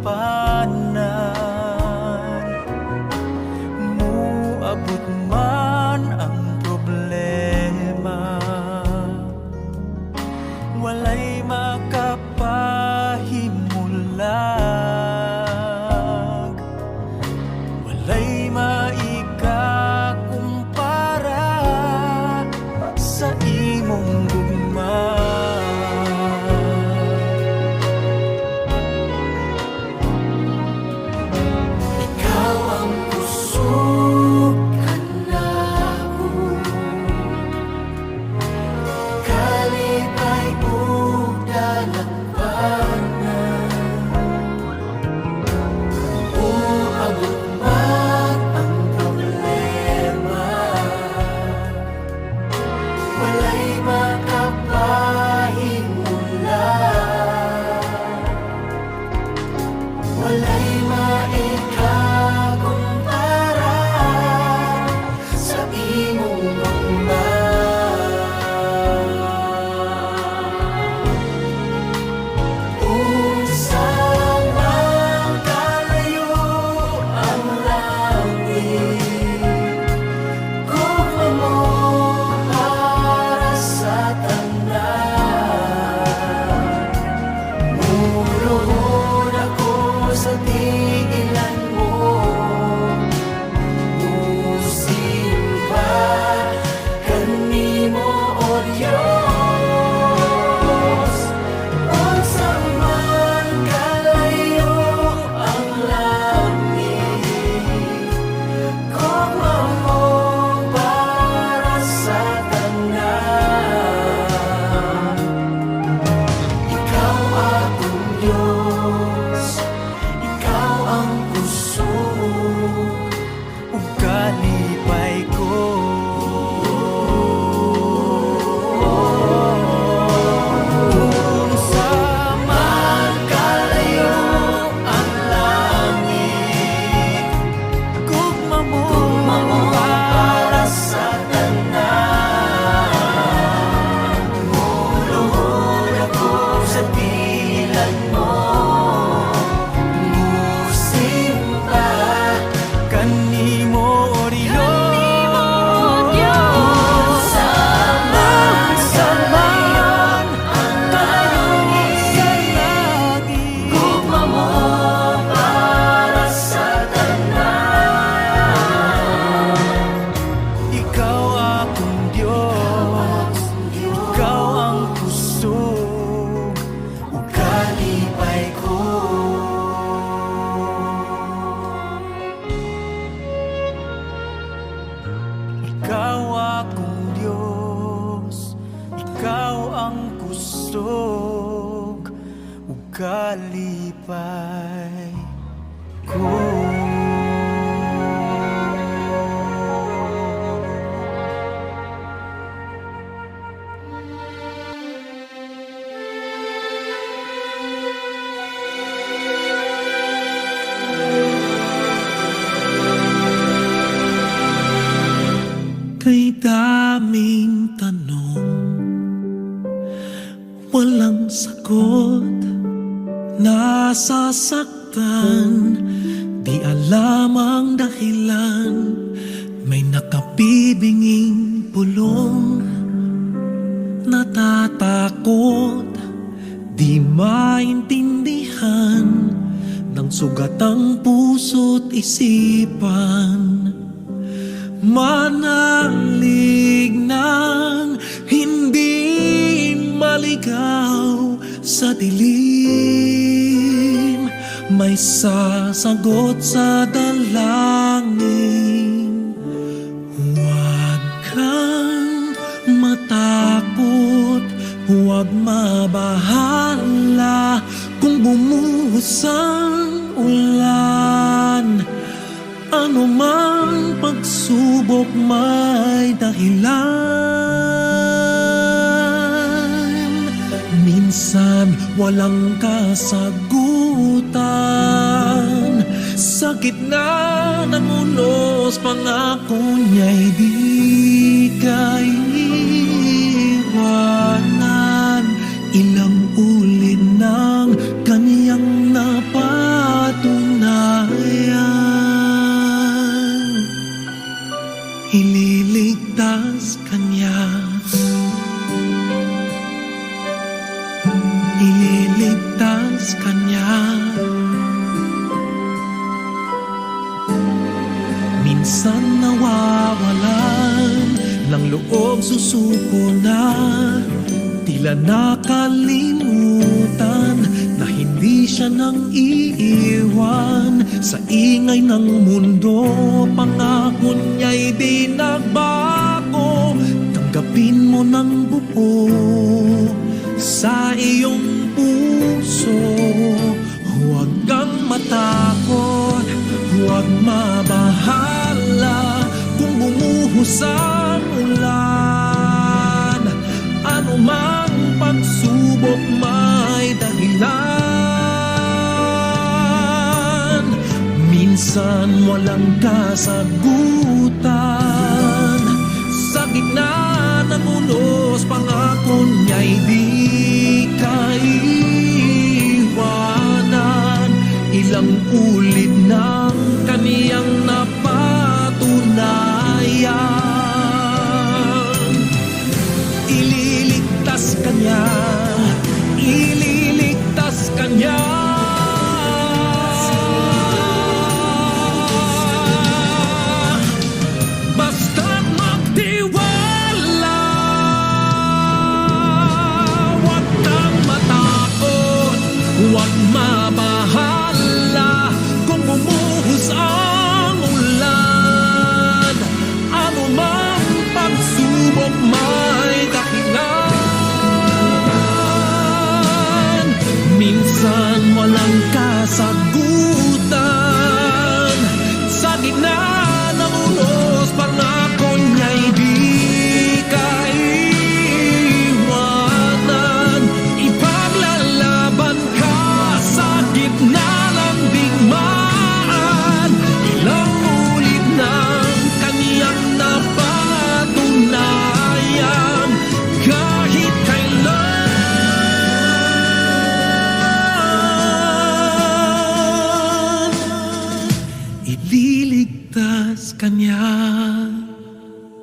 tapanan. Muabot man ang problema, walay makapahimulag, walay maikakumpara sa imong gugma. Ikaw ang kusog kanako, kalipay ug dalagpanan. Uabot man ang problema, walay makapahimulan, walay maikakumpara sa imong gugma. Unsa man kalayo ang langit, gugma mo para sa tanan. Muruhon ako sa tigilan mo, musimba kanimo o Diyos. Unsa man kalayo ang langit, gugma mo para sa tanan. Ikaw akong Diyos, ikaw ang kusog ug kalipay ko. Unsa man kalayo ang langit, gugma mo para sa tanan. Muluhod ako sa tigilan mo, musimba kanimo o Diyos. Sa man ang langit, gugma mo para sa tanan. Ikaw akong Diyos, ikaw ang kusog ug kalipay ko. Ikaw akong Diyos, ikaw ang kusog ug kalipay ko. Kay daming tanong, walang sagot, nasasaktan, di alam ang dahilan. May nakabibinging pulong, natatakot, di maintindihan, ng sugat ang puso't isipan. Manalig ng hindi maligaw sa dilim, may sasagot sa dalangin. Huwag kang matakot, huwag mabahala kung bumuhos ang ulan. Ano mang pagsubok may dahilan. Minsan walang kasagutan, sa gitna ng unos pangako niya'y di kaiwanan. Ilang ulit ng kaniyang napag Iligtas ka niya. Minsan nawawalan ng loob, susuko na, tila nakalimutan na hindi siya nang iiwan. Sa ingay ng mundo, pangako niya'y di nagbago. Tanggapin mo ng buo sa iyong puso. Huwag kang matakot, huwag mabahala kung bumuhos ang ulan. Ano mang pagsubok may dahilan. Minsan walang kasagutan. Sa gitna ng unos, pangako niya'y di kaiwanan. Ilang ulit ng kaniyang napatunayan. Ililigtas ka niya, ililigtas ka niya. Basta't magtiwala, huwag kang matakot, huwag mabahala kung bumuhos ang ulan. Ano mang pagsubok may dahilan. Minsan walang kasagutan.